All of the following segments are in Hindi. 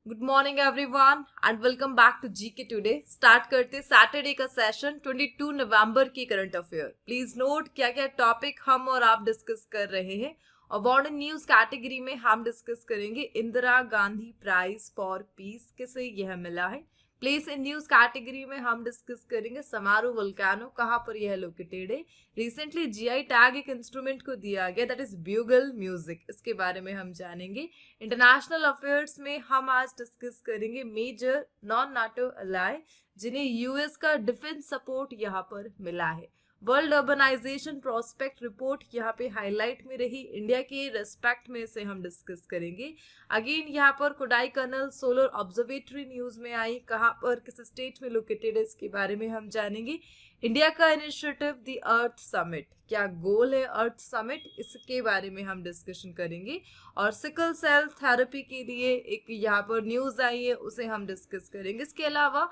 Good morning everyone and welcome back to GK today. Start करते सैटरडे का सेशन 22 नवंबर की करंट अफेयर। प्लीज नोट क्या क्या टॉपिक हम और आप डिस्कस कर रहे हैं। अवार्ड एंड न्यूज कैटेगरी में हम डिस्कस करेंगे Indira Gandhi prize for peace, किसे यह मिला है। प्लेस इन न्यूज कैटेगरी में हम डिस्कस करेंगे समारू वोल्केनो, कहाँ पर यह लोकेटेड है। रिसेंटली जीआई टैग एक इंस्ट्रूमेंट को दिया गया, दैट इज ब्यूगल म्यूजिक, इसके बारे में हम जानेंगे। इंटरनेशनल अफेयर्स में हम आज डिस्कस करेंगे मेजर नॉन नाटो अलाय जिन्हें यूएस का डिफेंस सपोर्ट यहाँ पर मिला है। वर्ल्ड अर्बनाइजेशन प्रोस्पेक्ट रिपोर्ट यहाँ पे हाईलाइट में रही, इंडिया के रेस्पेक्ट में से हम डिस्कस करेंगे। अगेन यहाँ पर कोडाई कनल सोलर ऑब्जर्वेटरी न्यूज में आई, कहाँ पर किस स्टेट में लोकेटेड है इसके बारे में हम जानेंगे। इंडिया का इनिशिएटिव द अर्थ समिट, क्या गोल है अर्थ समिट, इसके बारे में हम डिस्कशन करेंगे। और सिकल सेल थेरेपी के लिए एक यहाँ पर न्यूज आई है, उसे हम डिस्कस करेंगे। इसके अलावा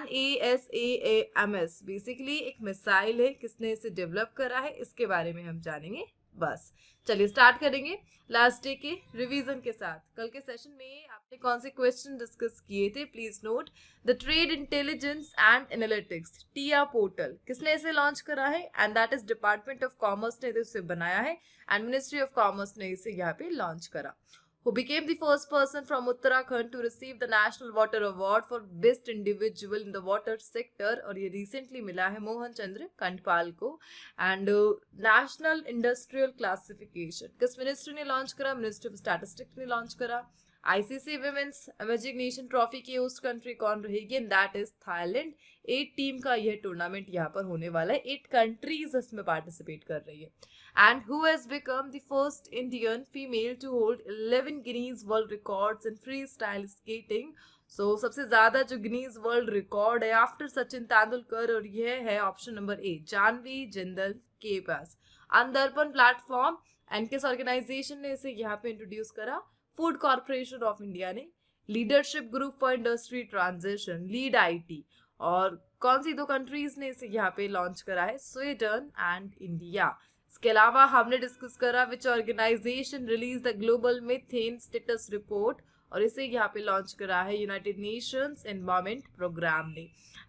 NASAMS बेसिकली एक मिसाइल है, किसने इसे डेवलप करा है इसके बारे में हम जानेंगे। बस चलिए स्टार्ट करेंगे लास्ट डे के रिवीजन के साथ। कल के सेशन में आपने कौन से क्वेश्चन डिस्कस किए थे, please note. The trade intelligence and analytics TIA portal, किसने इसे लॉन्च करा है, and that is department of commerce ने इसे बनाया है एंड मिनिस्ट्री ऑफ कॉमर्स ने इसे यहाँ पे लॉन्च करा। Who became the first person from Uttarakhand to receive the National Water Award for Best Individual in the Water Sector, और ये रिसेंटली मिला है मोहन चंद्र कंटपाल को। एंड नेशनल इंडस्ट्रियल क्लासिफिकेशन किस मिनिस्ट्री ने लॉन्च करा, मिनिस्ट्री ऑफ स्टैटिस्टिक्स ने लॉन्च करा। आईसीसी विमेंस इमेजिनेशन ट्रॉफी की होस्ट कंट्री कौन रहेगी, and that is Thailand. 8 team का यह टूर्नामेंट यहाँ पर होने वाला है, 8 कंट्रीज इसमें पार्टिसिपेट कर रही है। And who has become the first Indian female to hold 11 Guinness World Records in freestyle skating? So सबसे ज्यादा जो गिनीज वर्ल्ड रिकॉर्ड है आफ्टर सचिन तेंदुलकर, और यह है option number A, Janvi Jindal के पास। अंदरपन प्लेटफॉर्म एंड किस ऑर्गेनाइजेशन ने इसे यहाँ पे इंट्रोड्यूस करा, फूड कॉर्पोरेशन ऑफ इंडिया ने। Leadership group for industry transition, lead IT, और कौन सी दो कंट्रीज ने इसे यहाँ पे लॉन्च करा है, स्वीडन एंड इंडिया। इसके अलावा हमने डिस्कस करा which organisation release the global methane status report, और इसे यहाँ पे लॉन्च करा है यूनाइटेड नेशंस एनवायरमेंट प्रोग्राम ने।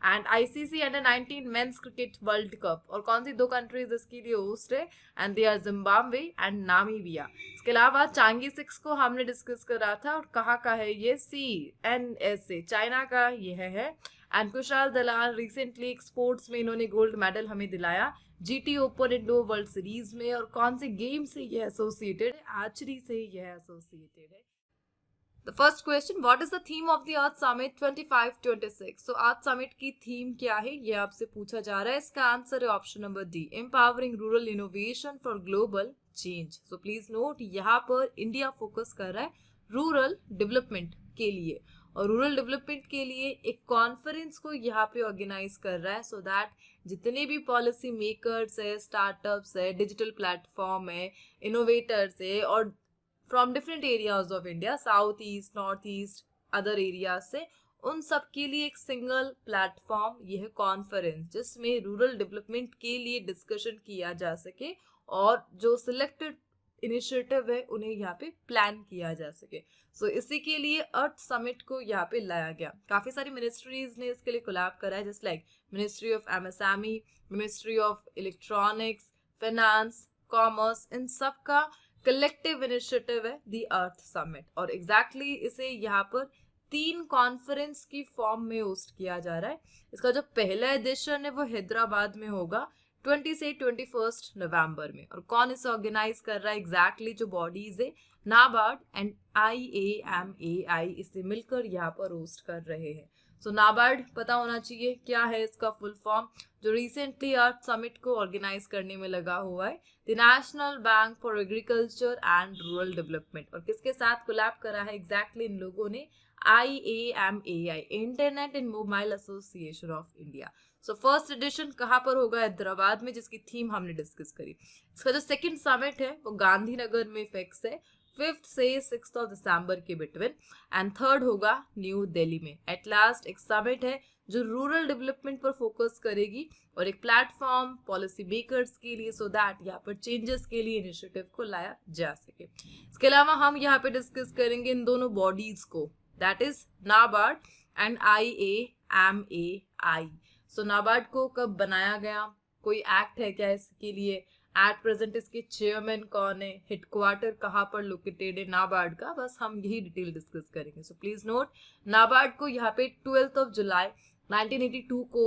And ICC under nineteen men's cricket world cup, और कौन सी दो कंट्रीज इसके लिए होस्ट है, and they are Zimbabwe and Namibia. इसके अलावा चांगी 6 को हमने डिस्कस करा था, और कहाँ का है ये, CNSA चाइना का यह है। And Kushal Dalal recently sports में इन्होंने गोल्ड मेडल हमें दिलाया GT open indoor world series में, और कौन से गेम से यह एसोसिएटेड है, आर्चरी से यह एसोसिएटेड है। The first question, what is the theme of the earth summit 25-26? So earth summit की थीम क्या है, यह आपसे पूछा जा रहा है। इसका आंसर है option number D, empowering rural innovation for global change. So please note यहाँ पर इंडिया फोकस कर रहा है रूरल डेवलपमेंट के लिए, और रूरल डेवलपमेंट के लिए एक कॉन्फ्रेंस को यहाँ पे ऑर्गेनाइज कर रहा है, सो दैट जितने भी पॉलिसी मेकर्स है, स्टार्टअप्स है, डिजिटल प्लेटफॉर्म है, इनोवेटर्स है, और from different areas of India, south east, north east, other areas से, उन सब के लिए एक सिंगल प्लेटफॉर्म यह कॉन्फ्रेंस, जिसमें रूरल डेवलपमेंट के लिए डिस्कशन किया जा सके, और जो सिलेक्टेड इनिशिएटिव है उन्हें यहाँ पे प्लान किया जा सके। सो इसी के लिए अर्थ समिट को यहाँ पे लाया गया। काफी सारी मिनिस्ट्रीज ने इसके लिए कोलैब करा है, just like ministry of MSME, ministry of electronics, finance, commerce, इन सब का कलेक्टिव इनिशिएटिव है द अर्थ समिट। और एग्जैक्टली इसे यहाँ पर 3 कॉन्फ्रेंस की फॉर्म में होस्ट किया जा रहा है। इसका जो पहला एडिशन है वो हैदराबाद में होगा 20 से 21 नवंबर में, और कौन इसे ऑर्गेनाइज कर रहा है, एग्जैक्टली जो बॉडीज है नाबार्ड एंड IAMAI इसे मिलकर यहाँ पर होस्ट कर रहे हैं। सो नाबार्ड पता होना चाहिए क्या है इसका फुल फॉर्म, जो रिसेंटली अर्थ समिट को ऑर्गेनाइज करने में लगा हुआ है, the national bank for agriculture and rural development. और किसके साथ कोलैब करा है एग्जैक्टली इन लोगों ने, IAMAI, internet and mobile association of India. So first edition कहाँ पर होगा, हैदराबाद में, जिसकी थीम हमने डिस्कस करी। इसका जो सेकंड समिट है वो गांधीनगर में फिक्स है 5 से 6 दिसंबर के बिटवीन, एंड थर्ड होगा न्यू दिल्ली में। एट लास्ट एक समिट है जो रूरल डेवलपमेंट पर फोकस करेगी, और एक प्लेटफॉर्म पॉलिसी मेकर्स के लिए, सो दैट यहाँ पर चेंजेस के लिए इनिशिएटिव को लाया जा सके। इसके अलावा हम यहाँ पे डिस्कस करेंगे इन दोनों बॉडीज को, that is NABARD and IAMAI। सो नाबार्ड को कब बनाया गया, कोई एक्ट है क्या इसके लिए, एट प्रेजेंट इसके चेयरमैन कौन है, हेडक्वार्टर कहाँ पर लोकेटेड है नाबार्ड का, बस हम यही डिटेल डिस्कस करेंगे। सो प्लीज नोट, नाबार्ड को यहाँ पे 12 जुलाई 1982 को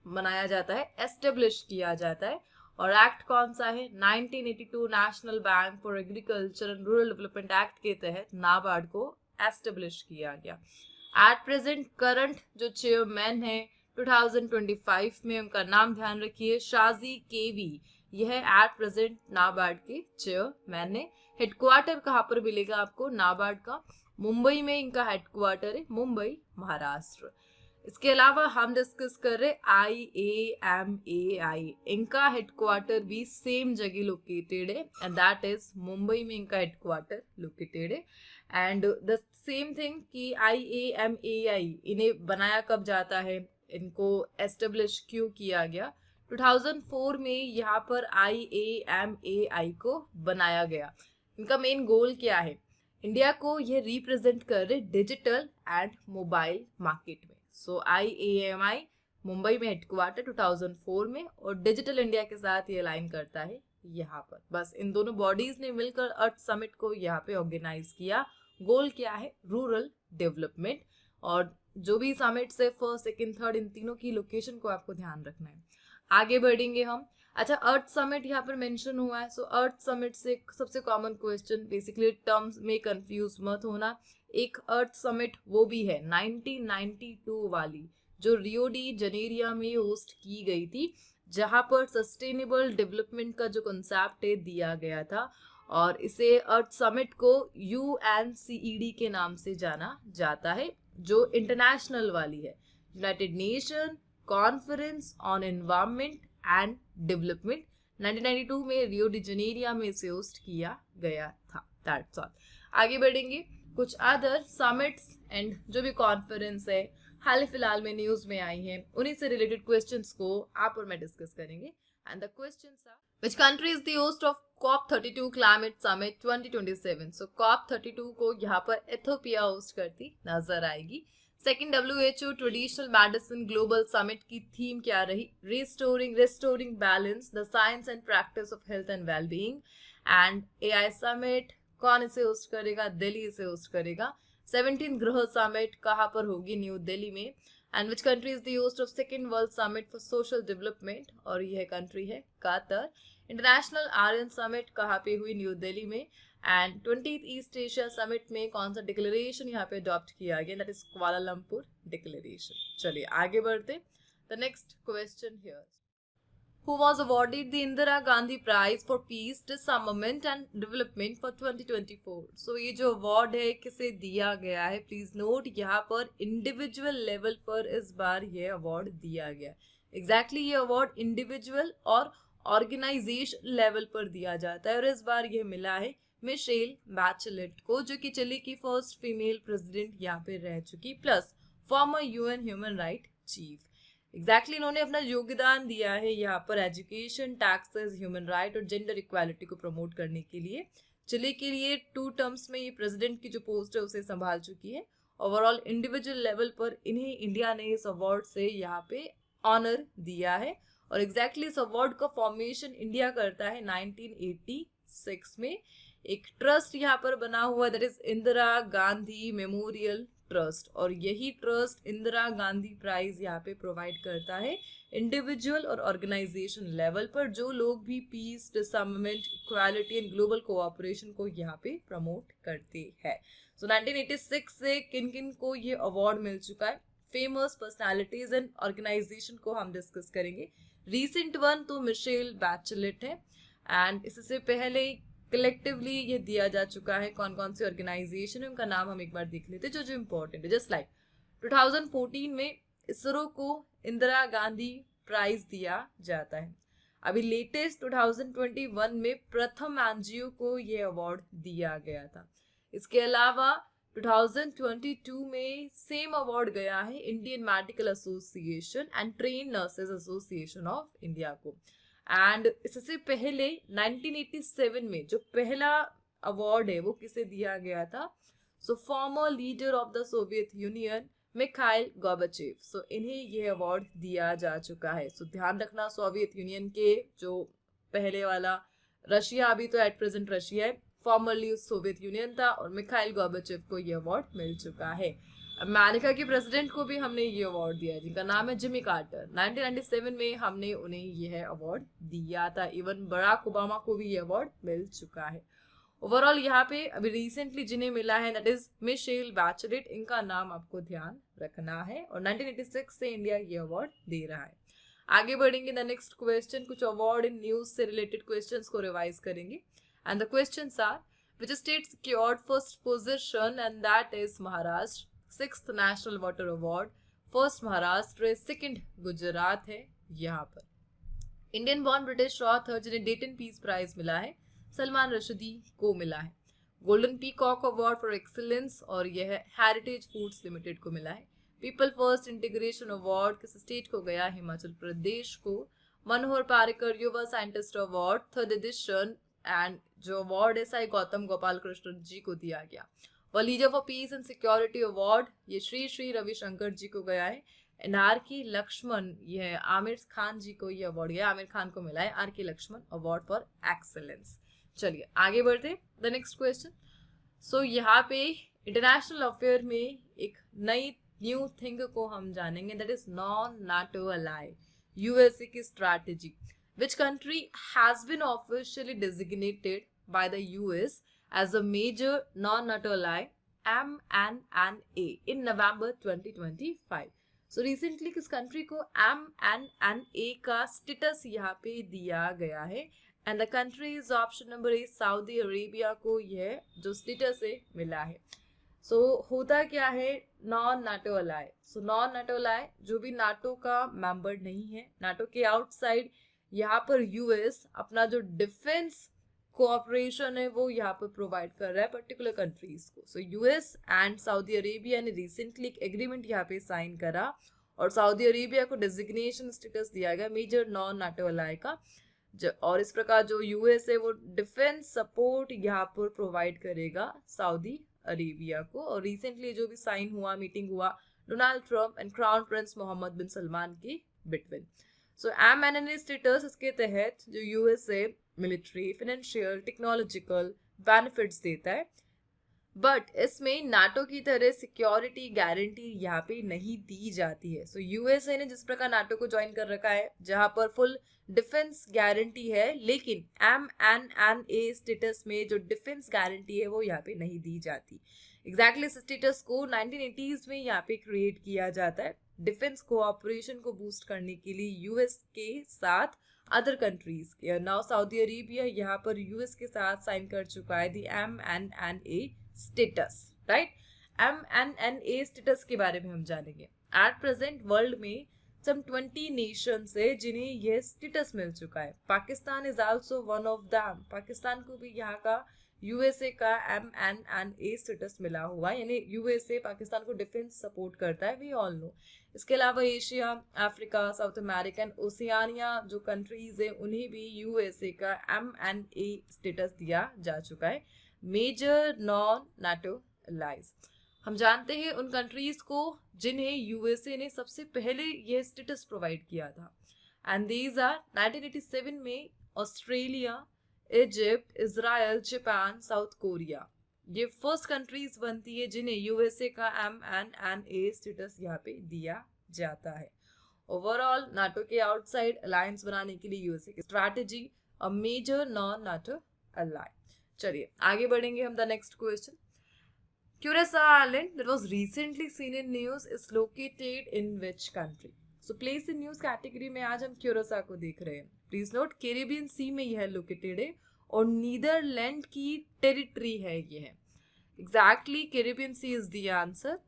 बनाया जाता है, एस्टेब्लिश किया जाता है। और एक्ट कौन सा है, 1982 national bank for agriculture and rural development act के तहत नाबार्ड को एस्टेब्लिश किया गया। एट प्रेजेंट करंट जो चेयरमैन है 2025 में, उनका नाम ध्यान रखिए, शाजी केवी, यह एट प्रेजेंट नाबार्ड के चेयरमैन है। हेडक्वार्टर कहाँ पर मिलेगा आपको नाबार्ड का, मुंबई में इनका हेडक्वार्टर है, मुंबई महाराष्ट्र। इसके अलावा हम डिस्कस कर रहे IAMAI, इनका हेडक्वार्टर भी सेम जगह लोकेटेड है एंड दैट इज मुंबई में इनका हेडक्वार्टर लोकेटेड है। एंड द सेम थिंग कि IAMAI इन्हें बनाया कब जाता है, इनको एस्टेब्लिश क्यों किया गया, 2004 में यहाँ पर IAMAI को बनाया गया। इनका मेन गोल क्या है, इंडिया को ये रिप्रेजेंट कर रहे डिजिटल एंड मोबाइल मार्केट में। सो IAMAI मुंबई में हेडक्वार्टर 2004 में, और डिजिटल इंडिया के साथ ये अलाइन करता है यहाँ पर। बस इन दोनों बॉडीज ने मिलकर अर्थ समिट को यहाँ पे ऑर्गेनाइज किया। गोल क्या है, रूरल डेवलपमेंट। और जो भी समिट्स है फर्स्ट सेकंड थर्ड, इन तीनों की लोकेशन को आपको ध्यान रखना है। आगे बढ़ेंगे हम। अच्छा, अर्थ समिट यहाँ पर मेंशन हुआ है। सो अर्थ समिट से सबसे कॉमन क्वेश्चन, बेसिकली टर्म्स में कंफ्यूज मत होना, एक अर्थ समिट वो भी है 1992 वाली, जो रियो डी जनेरिया में होस्ट की गई थी, जहां पर सस्टेनेबल डेवलपमेंट का जो कंसेप्ट है दिया गया था। और इसे अर्थ समिट को UNCED के नाम से जाना जाता है, जो इंटरनेशनल वाली है, United nation conference on environment and development. 1992 में रियो डी जनेरिया में इसे होस्ट किया गया था। That's all. आगे बढ़ेंगे, कुछ अदर समिट्स एंड जो भी कॉन्फ्रेंस है हाल फिलहाल में न्यूज में आई हैं, उन्हीं से रिलेटेड क्वेश्चंस को आप और मैं डिस्कस करेंगे। And the questions are, which country is the host of COP32 climate summit 2027। So COP32 को यहाँ पर एथियोपिया होस्ट करती नजर आएगी। Second WHO traditional medicine global summit की थीम क्या रही, restoring balance, the science and practice of health and wellbeing. And AI summit कौन इसे होस्ट करेगा, दिल्ली इसे होस्ट करेगा। 17th ग्रह समिट कहाँ पर होगी, न्यू दिल्ली में। And which country is the host of second world summit for social development, और यह कंट्री है कतर। इंटरनेशनल आर्यन समिट कहाँ पे हुई, न्यू दिल्ली में। And 20th east Asia summit में कौन सा डिक्लेरेशन यहाँ पे अडॉप्ट किया गया, दैट इज कुआलालंपुर डिक्लेरेशन। चलिए आगे बढ़ते। The next question here, who was awarded the Indira Gandhi Prize for Peace, Disarmament and Development for 2024। So ये जो अवार्ड है किसे दिया गया है, प्लीज नोट, यहाँ पर इंडिविजुअल लेवल पर इस बार ये अवार्ड दिया गया। एग्जैक्टली ये अवार्ड इंडिविजुअल और ऑर्गेनाइजेशन लेवल पर दिया जाता है, और इस बार ये मिला है मिशेल बैचेलेट को, जो कि चिली की फर्स्ट फीमेल प्रेसिडेंट यहाँ पे रह चुकी, plus farmer UN human right chief. Exactly इन्होंने अपना योगदान दिया है यहाँ पर एजुकेशन, टैक्सेस, ह्यूमन राइट और जेंडर इक्वालिटी को प्रमोट करने के लिए। चिली के लिए 2 टर्म्स में ये प्रेसिडेंट की जो पोस्ट है उसे संभाल चुकी है। ओवरऑल इंडिविजुअल लेवल पर इन्हें इंडिया ने इस अवार्ड से यहाँ पे ऑनर दिया है। और एग्जैक्टली इस अवार्ड का फॉर्मेशन इंडिया करता है 1986 में। एक ट्रस्ट यहाँ पर बना हुआ, that is Indira Gandhi memorial trust, और यही ट्रस्ट इंदिरा गांधी प्राइज यहाँ पे प्रोवाइड करता है इंडिविजुअल और ऑर्गेनाइजेशन लेवल पर, जो लोग भी peace, disarmament, equality and global cooperation को यहाँ पे प्रमोट करते हैं। सो 1986 से किन किन को ये अवार्ड मिल चुका है, फेमस पर्सनालिटीज एंड ऑर्गेनाइजेशन को हम डिस्कस करेंगे। रिसेंट वन तो मिशेल बैचेलेट है, एंड इससे पहले कलेक्टिवली ये दिया जा चुका है। कौन कौन सी ऑर्गेनाइजेशन है उनका नाम हम एक बार देख लेते हैं, जो इम्पोर्टेंट है। जस्ट लाइक 2014 में इसरो को इंदिरा गांधी प्राइज दिया जाता है। अभी लेटेस्ट 2021 में प्रथम एनजीओ को ये अवार्ड दिया गया था। इसके अलावा 2022 में सेम अवार्ड गया है Indian medical association and train nurses association of India को। एंड इससे पहले 1987 में जो पहला अवार्ड है वो किसे दिया गया था, so former leader of the Soviet Union Mikhail Gorbachev, so इन्हें यह अवार्ड दिया जा चुका है। सो ध्यान रखना, सोवियत यूनियन के जो पहले वाला रशिया, अभी तो एट प्रेजेंट रशिया है, फॉर्मरली सोवियत यूनियन था, और मिखाइल गोर्बाचेव को यह अवार्ड मिल चुका है। अमेरिका के प्रेसिडेंट को भी हमने ये अवार्ड दिया है, जिनका नाम है जिमी कार्टर। 1997 में हमने उन्हें यह अवार्ड दिया था। इवन बराक ओबामा को भी ये अवार्ड मिल चुका है। ओवरऑल यहाँ पे अभी रिसेंटली जिन्हें मिला है दैट इज मिशेल बैचलेट, इनका नाम आपको ध्यान रखना है, और 1986 से इंडिया ये अवार्ड दे रहा है। आगे बढ़ेंगे द नेक्स्ट क्वेश्चन, कुछ अवार्ड इन न्यूज से रिलेटेड क्वेश्चंस को रिवाइज करेंगे। And the questions are which state secured first position, and that is Maharashtra. 6th national water award, first Maharashtra है, 2nd गुजरात है। यहाँ पर इंडियन बॉर्न ब्रिटिश ऑथर जिन्हें डेटन पीस प्राइज मिला है, सलमान रशदी को मिला है। Golden peacock award for excellence, और यह हेरिटेज फूड्स लिमिटेड को मिला है। पीपल फर्स्ट इंटीग्रेशन अवार्ड किस स्टेट को गया, हिमाचल प्रदेश को। Manohar Parrikar Yuva scientist award 3rd edition, and जो अवार्ड है साई गौतम गोपाल कृष्ण जी को दिया गया। Leader for peace and security award ये श्री श्री रविशंकर जी को गया है। एंड आर के लक्ष्मण, यह आमिर खान जी को यह अवार्ड गया, आमिर खान को मिला है आर के लक्ष्मण अवार्ड फॉर एक्सेलेंस। चलिए आगे बढ़ते द नेक्स्ट क्वेश्चन। सो यहाँ पे इंटरनेशनल अफेयर में एक नई न्यू थिंग को हम जानेंगे, that is non NATO ally, USA की strategy. Which country has been officially designated by the US as a major non-NATO ally, MNNA, in November 2025. So recently किस कंट्री को MNNA का स्टेटस यहाँ पे दिया गया है, and the country is option number A Saudi Arabia को यह जो स्टेटस है मिला है। सो होता क्या है, non NATO ally. So non NATO ally जो भी नाटो का मेंबर नहीं है, नाटो के आउटसाइड, यहाँ पर यूएस अपना जो डिफेंस कोऑपरेशन है वो यहाँ पर प्रोवाइड कर रहा है पर्टिकुलर कंट्रीज को। So US and Saudi Arabia ने रिसेंटली एक एग्रीमेंट यहाँ पे साइन करा, और सऊदी अरेबिया को डेजिग्नेशन स्टेटस दिया गया मेजर नॉन नाटो अलाई का, और इस प्रकार जो यूएस है वो डिफेंस सपोर्ट यहाँ पर प्रोवाइड करेगा सऊदी अरेबिया को। और रिसेंटली जो भी साइन हुआ, मीटिंग हुआ Donald Trump and crown prince Mohammed bin Salman की बिटवीन। सो MNNA स्टेटस, इसके तहत जो USA military, financial, technological benefits देता है, बट इसमें नाटो की तरह सिक्योरिटी गारंटी यहाँ पे नहीं दी जाती है। सो यूएसए ने जिस प्रकार नाटो को ज्वाइन कर रखा है, जहाँ पर फुल डिफेंस गारंटी है, लेकिन MNNA स्टेटस में जो डिफेंस गारंटी है वो यहाँ पे नहीं दी जाती। एग्जैक्टली इस स्टेटस को 1980s में यहाँ पे क्रिएट किया जाता है डिफेंस कोऑपरेशन को बूस्ट करने के लिए यूएस के साथ अदर कंट्रीज के। नाउ सऊदी अरेबिया यहाँ पर यूएस के साथ साइन कर चुका है दी MNNA status, right. MNNA status के बारे में हम जानेंगे। एट प्रेजेंट वर्ल्ड में सम 20 नेशंस है जिन्हें यह स्टेटस मिल चुका है। Pakistan is also one of them. Pakistan को भी यहाँ का यूएसए का MNNA स्टेटस मिला हुआ है, यानी यूएसए पाकिस्तान को डिफेंस सपोर्ट करता है, वी ऑल नो। इसके अलावा Asia, Africa, south America and Oceania जो कंट्रीज है उन्हें भी यूएसए का MNNA स्टेटस दिया जा चुका है, मेजर नॉन नाटो अलाइज। हम जानते हैं उन कंट्रीज को जिन्हें यूएसए ने सबसे पहले यह स्टेटस प्रोवाइड किया था, एंड दीज आर 1987 में Australia, Egypt, Israel, Japan, south Korea. ये फर्स्ट कंट्रीज बनती है जिन्हें यूएसए का MNNA स्टेटस यहाँ पे दिया जाता है। ओवरऑल नाटो के आउटसाइड अलायंस बनाने के लिए यूएसए की strategy, a major non NATO ally. चलिए आगे बढ़ेंगे हम the next question. Curacao Island that was recently seen in news is located in which country? So place in news category में आज हम क्यूरासा को देख रहे हैं। प्लीज नोट कैरिबियन सी में यह लोकेटेड है और नीदरलैंड की टेरिटरी है यह। Exactly Caribbean sea is the answer.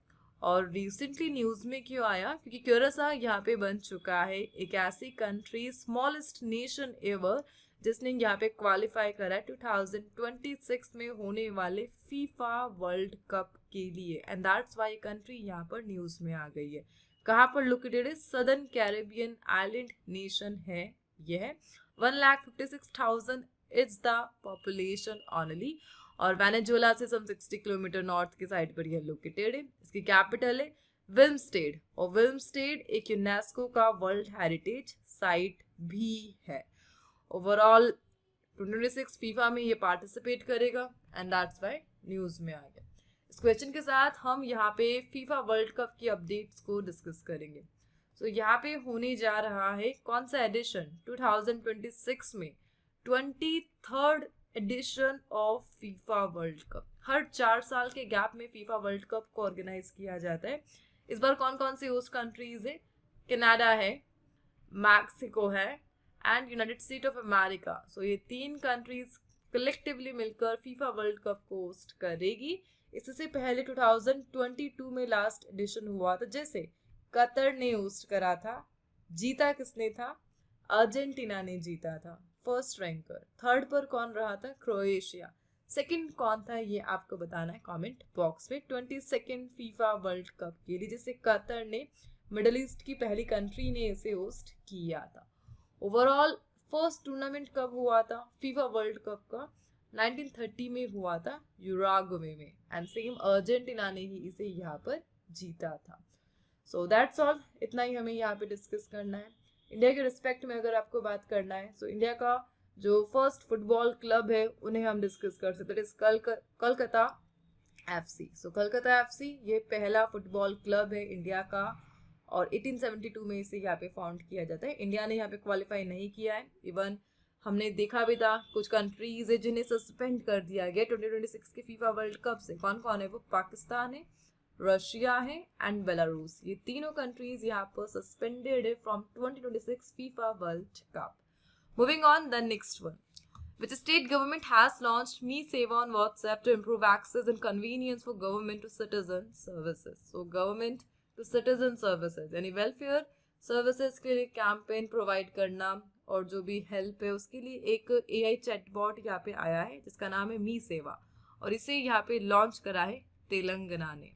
और रिसेंटली न्यूज में क्यों आया, क्योंकि क्यूरासा यहाँ पे बन चुका है एक ऐसी कंट्री, स्मॉलेस्ट नेशन एवर, जिसने यहाँ पे क्वालिफाई करा है 2026 में होने वाले फीफा वर्ल्ड कप के लिए, एंड दैट्स व्हाई कंट्री यहाँ पर न्यूज में आ गई है। कहाँ पर लोकेटेड है? सदर्न कैरिबियन आइलैंड नेशन है यह। 1,56,000 इज द पॉपुलेशन ओनली, और वेनेजुएला से सम 60 किलोमीटर नॉर्थ की साइड पर यह लोकेटेड है। इसकी कैपिटल है विल्मस्टेड, और विल्मस्टेड एक यूनेस्को का वर्ल्ड हेरिटेज साइट भी है। ओवरऑल 2026 फीफा में ये पार्टिसिपेट करेगा एंड दैट्स व्हाई न्यूज में आ गया। इस क्वेश्चन के साथ हम यहाँ पे फीफा वर्ल्ड कप की अपडेट्स को डिस्कस करेंगे। सो यहाँ पे होने जा रहा है कौन सा एडिशन 2026 में 23rd edition of FIFA world cup. हर 4 साल के गैप में फीफा वर्ल्ड कप को ऑर्गेनाइज किया जाता है। इस बार कौन कौन सी होस्ट कंट्रीज है? कनाडा है, मैक्सिको है and United State of America. So ये 3 कंट्रीज कलेक्टिवली मिलकर फीफा वर्ल्ड कप को होस्ट करेगी। इससे पहले 2022 में लास्ट एडिशन हुआ था, जैसे कतर ने होस्ट करा था। जीता किसने था? अर्जेंटीना ने जीता था, फर्स्ट रैंकर। थर्ड पर कौन रहा था? क्रोएशिया। सेकंड कौन था ये आपको बताना है कमेंट बॉक्स में। 22nd फीफा वर्ल्ड कप के लिए, जैसे कतर ने मिडल ईस्ट की पहली कंट्री ने इसे होस्ट किया था। ओवरऑल फर्स्ट टूर्नामेंट कब हुआ था फीफा वर्ल्ड कप का? 1930 में हुआ था यूराग्वे में, एंड सेम अर्जेंटीना ने ही इसे यहाँ पर जीता था। सो दैट्स ऑल, इतना ही हमें यहाँ पे डिस्कस करना है। इंडिया के रिस्पेक्ट में अगर आपको बात करना है, सो इंडिया का जो फर्स्ट फुटबॉल क्लब है उन्हें हम डिस्कस कर सकते हैं, कोलकाता FC। सो कोलकाता FC ये पहला फुटबॉल क्लब है इंडिया का, और 1872 में इसे यहाँ पे फाउंड किया जाता है। इंडिया ने यहाँ पे क्वालिफाई नहीं किया है। इवन हमने देखा भी था कुछ कंट्रीज है जिन्हें सस्पेंड कर दिया गया 2026 के फीफा वर्ल्ड कप से। कौन कौन है वो? पाकिस्तान है, रशिया है एंड बेलारूस। ये तीनों कंट्रीज यहाँ पर सस्पेंडेड है from 2026 FIFA world cup. Moving on, the next one, which state government has launched Me Seva on WhatsApp to improve access and convenience for government to citizen services. So government to citizen services यानी वेलफेयर सर्विसेज के लिए कैंपेन प्रोवाइड करना और जो भी हेल्प है उसके लिए एक AI चैटबॉट यहाँ पे आया है जिसका नाम है मी सेवा, और इसे यहाँ पे लॉन्च करा है तेलंगाना ने।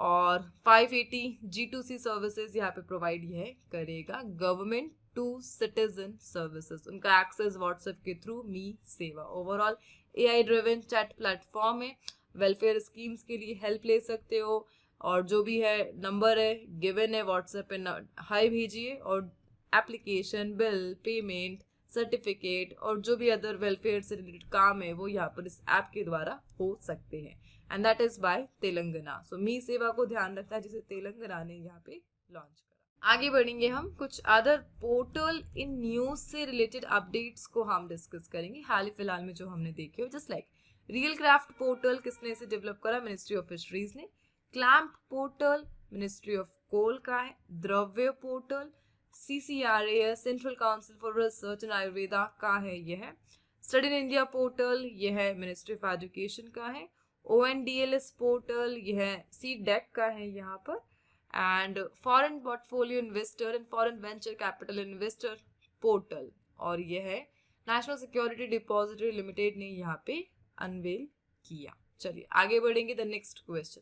और 580 G2C सर्विसेज यहाँ पे प्रोवाइड यह करेगा गवर्नमेंट टू सिटीजन सर्विसेज, उनका एक्सेस व्हाट्सएप के थ्रू मी सेवा। Overall AI driven chat platform है, वेलफेयर स्कीम्स के लिए हेल्प ले सकते हो, और जो भी है नंबर है गिवन है व्हाट्सएप पे, हाई भेजिए और एप्लीकेशन, बिल, पेमेंट, सर्टिफिकेट और जो भी अदर वेलफेयर से रिलेटेड काम है वो यहाँ पर इस ऐप के द्वारा हो सकते हैं, and that is by Telangana. So Mee Seva को ध्यान रखना जिसे तेलंगाना ने यहाँ पे लॉन्च करा। आगे बढ़ेंगे हम कुछ अदर पोर्टल इन न्यूज से रिलेटेड अपडेट्स को हम डिस्कस करेंगे हाल ही फिलहाल में जो हमने देखे हो। Just like real craft portal किसने इसे डेवलप करा? मिनिस्ट्री ऑफ फिशरीज ने। Clamp portal ministry of coal का है। Dravya portal CCRA central council for research and Ayurveda का है यह। स्टडी इन इंडिया पोर्टल यह है मिनिस्ट्री ऑफ एजुकेशन का है। ONDLS पोर्टल यह CDEC का है यहाँ पर। And foreign portfolio investor and foreign venture capital investor portal, और यह है नेशनल सिक्योरिटी डिपॉजिटरी लिमिटेड ने यहाँ पे अनवेल किया। चलिए आगे बढ़ेंगे। द नेक्स्ट क्वेश्चन,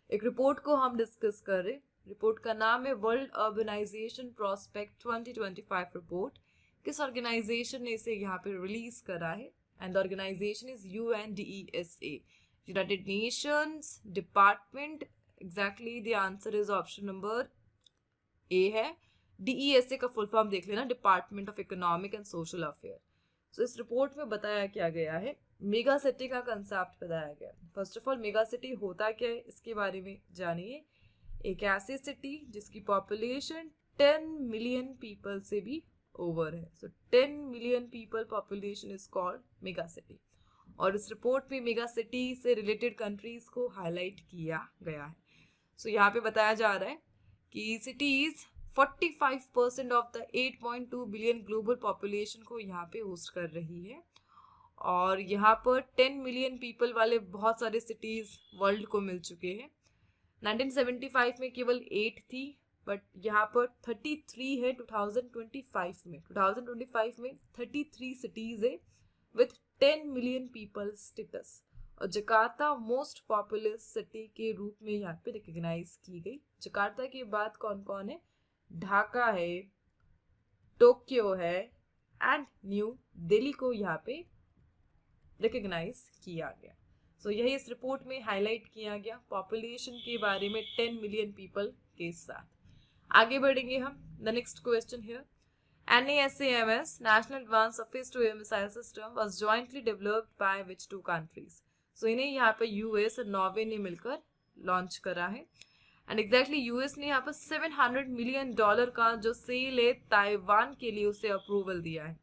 एक रिपोर्ट को हम डिस्कस कर रहे। रिपोर्ट का नाम है वर्ल्ड अर्बनाइजेशन प्रोस्पेक्ट 2025 रिपोर्ट। किस ऑर्गेनाइजेशन ने इसे यहाँ पे रिलीज करा है? And the organisation is UNDESA, United Nations department. Exactly the answer is option number A है। DESA का फुल फॉर्म देख लेना, department of economic and social affair. So इस रिपोर्ट में बताया क्या गया है, मेगा सिटी का कंसेप्ट बताया गया। First of all mega city होता क्या है इसके बारे में जानिए। एक ऐसी सिटी जिसकी पॉपुलेशन 10 मिलियन पीपल से भी ओवर है। सो 10 million people population is called mega city, और इस रिपोर्ट में मेगा सिटी से रिलेटेड कंट्रीज को हाईलाइट किया गया है। सो यहाँ पे बताया जा रहा है कि cities 45% of the 8.2 billion global population को यहाँ पे होस्ट कर रही है, और यहाँ पर 10 मिलियन पीपल वाले बहुत सारे सिटीज वर्ल्ड को मिल चुके हैं। 1975 में केवल 8 थी, बट यहाँ पर 33 है 2025 में। 2025 में 33 सिटीज है विथ 10 मिलियन पीपल स्टेटस, और जकार्ता मोस्ट पॉपुलस सिटी के रूप में यहाँ पे रिकग्नाइज की गई। जकार्ता के बाद कौन कौन है? ढाका है, टोक्यो है एंड न्यू दिल्ली को यहाँ पे रिकग्नाइज किया गया। सो यही इस रिपोर्ट में हाईलाइट किया गया पॉपुलेशन के बारे में 10 मिलियन पीपल के साथ। आगे बढ़ेंगे हम। The next question here, NASAMS National Advanced Surface to Air Missile System was jointly developed by which two countries? So इन्हें यहाँ पे यूएस और नॉर्वे ने मिलकर लॉन्च करा है। एंड एग्जैक्टली यूएस ने यहाँ पर $700 मिलियन का जो सेल है ताइवान के लिए उसे अप्रूवल दिया है।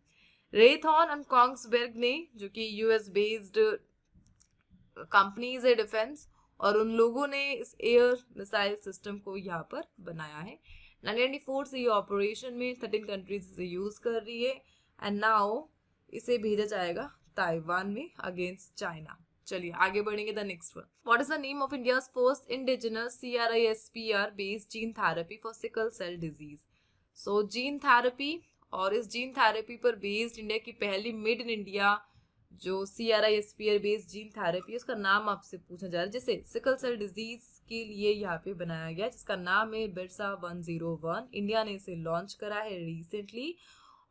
रेथॉन एंड कॉन्ग्सबर्ग ने, जो कि यूएस बेस्ड कंपनीज है डिफेंस, और उन लोगों ने इस एयर मिसाइल सिस्टम को यहाँ पर बनाया है। 1994 से ये ऑपरेशन में 13 कंट्रीज इसे यूज कर रही है एंड नाउ इसे भेजा जाएगा ताइवान में अगेंस्ट चाइना। चलिए आगे बढ़ेंगे। The next one, what is the name of India's first indigenous CRISPR based gene therapy for sickle cell disease? So gene therapy, और इस जीन थेरेपी पर बेस्ड इंडिया की पहली मेड इन इंडिया जो CRISPR बेस्ड जीन थेरेपी, उसका नाम आपसे पूछा जा रहा है, जिसे सिकल सेल डिजीज के लिए यहाँ पे बनाया गया, जिसका नाम है बिरसा 101। इंडिया ने इसे लॉन्च करा है रिसेंटली,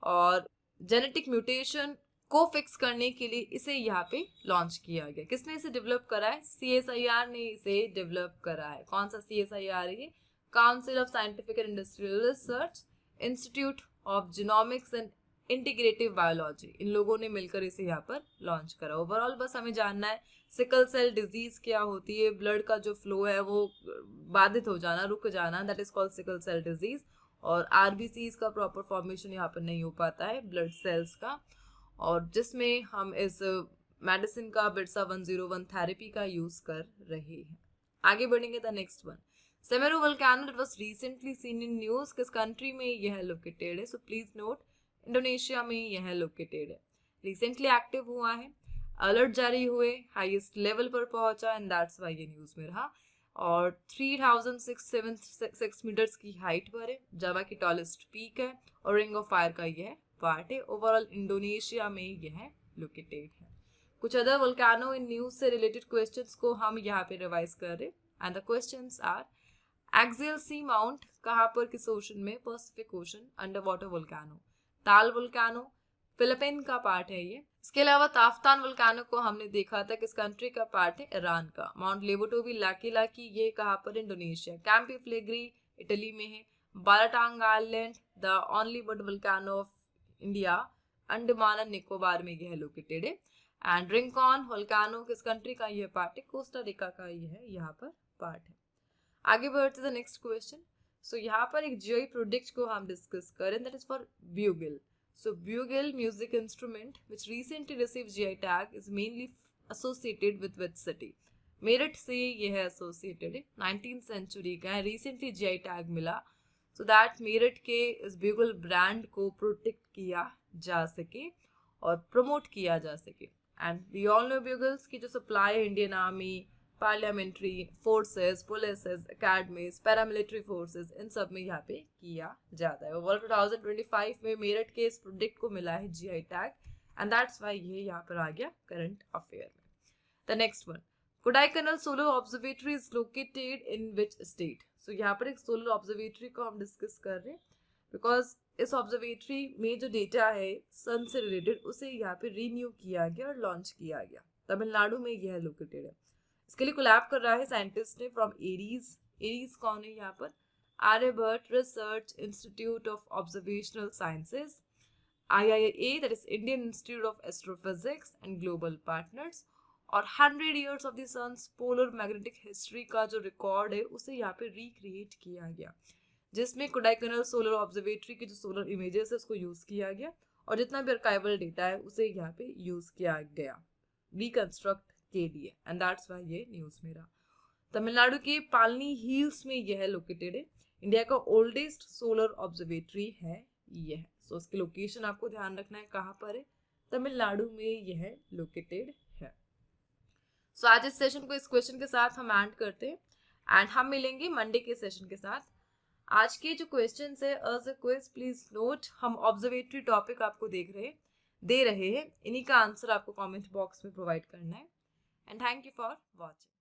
और जेनेटिक म्यूटेशन को फिक्स करने के लिए इसे यहाँ पे लॉन्च किया गया। किसने इसे डेवलप करा है? CSIR ने इसे डेवलप करा है। कौन सा CSIR है? Council of scientific and industrial research, institute of genomics and integrative biology, इन लोगों ने मिलकर इसे यहाँ पर लॉन्च करा। ओवरऑल बस हमें जानना है सिकल सेल डिजीज क्या होती है। ब्लड का जो फ्लो है वो बाधित हो जाना, रुक जाना, that is called sickle cell disease. और RBCs का प्रॉपर फॉर्मेशन यहाँ पर नहीं हो पाता है ब्लड सेल्स का, और जिसमें हम इस मेडिसिन का बिरसा 101 थेरेपी का यूज कर रहे हैं। आगे बढ़ेंगे। The next one, Semeru volcano that was recently seen in news, किस कंट्री में यह लोकेटेड है? सो प्लीज नोट, इंडोनेशिया में यह लोकेटेड है। रिसेंटली एक्टिव हुआ है, अलर्ट जारी हुए, हाईएस्ट लेवल पर पहुंचा एंड दैट्स व्हाई ये न्यूज में रहा। और 3676 मीटर्स की हाइट पर है, जावा की टॉलेस्ट पीक है, और रिंग ऑफ फायर का यह पार्ट है। ओवरऑल इंडोनेशिया में यह लोकेटेड है। कुछ अदर वोल्केनो इन न्यूज से रिलेटेड क्वेश्चंस को हम यहाँ पे रिवाइज कर रहे and the questions are, Axial seamount कहाँ पर, किस ओशन में? Pacific Ocean. Underwater volcano, Taal volcano Philippine का पार्ट है ये। इसके अलावा ताफ्तान वोल्केनो को हमने देखा था किस कंट्री का पार्ट है? ईरान का। माउंट लेवोटोवी लाकी लाकी ये कहाँ पर? इंडोनेशिया। कैंपी फ्लेग्री इटली में है। Baratang island the only bird volcano of India, Andaman and Nicobar में यह लोकेटेड है। एंड रिंकॉन वोल्केनो किस कंट्री का यह पार्ट है? कोस्टा रिका का यह यहाँ पर पार्ट है। आगे बढ़ते द नेक्स्ट क्वेश्चन। सो यहाँ पर एक GI प्रोडक्ट को हम डिस्कस करें, that is for bugle. So bugle music instrument which recently received GI tag is mainly associated with which city? Meerut से यह associated है, 19th century का है, recently GI tag मिला, so that मेरठ के इस bugle brand को प्रोटेक्ट किया जा सके और प्रमोट किया जा सके। And we all know bugles की जो सप्लाई है Indian army, parliamentary forces, polices, academies, paramilitary forces, इन सब में यहाँ पे किया जाता है। ओवरऑल 2025 में मेरठ के इस प्रोडक्ट को मिला है GI tag and that's why ये यहाँ पर आ गया करंट अफेयर में। The next one, Kodaikanal solar observatory is located in which state? So यहाँ पर एक सोलर ऑब्जर्वेटरी को हम डिस्कस कर रहे हैं बिकॉज इस ऑब्जर्वेटरी में जो डेटा है सन से रिलेटेड उसे यहाँ पे रीन्यू किया गया और लॉन्च किया गया। तमिलनाडु में यह लोकेटेड है। इसके लिए कोलैब कर रहा है साइंटिस्ट ने फ्रॉम एरीज। एरीज कौन है यहाँ पर? Aryabhatta research institute of observational sciences, IIA that is Indian Institute of Astrophysics and global partners. और 100 years of the sun's polar magnetic history का जो रिकॉर्ड है उसे यहाँ पे रिक्रिएट किया गया, जिसमें कोडाईकनाल सोलर ऑब्जर्वेटरी के जो सोलर इमेजेस है उसको यूज किया गया और जितना भी आर्काइवल डेटा है उसे यहाँ पे यूज किया गया रिकंस्ट्रक्ट के लिए एंड दैट्स व्हाई ये न्यूज में रहा। तमिलनाडु के पालनी हिल्स में यह लोकेटेड है। इंडिया का ओल्डेस्ट सोलर ऑब्जर्वेटरी है यह। सो इसकी लोकेशन आपको ध्यान रखना है, कहाँ पर है? तमिलनाडु में यह लोकेटेड है। सो आज इस सेशन को इस क्वेश्चन के साथ हम एंड करते हैं एंड हम मिलेंगे मंडे के सेशन के साथ। आज के जो क्वेश्चन है as a quiz please note, हम ऑब्जर्वेटरी टॉपिक आपको दे रहे हैं, इन्हीं का आंसर आपको कमेंट बॉक्स में प्रोवाइड करना है and thank you for watching.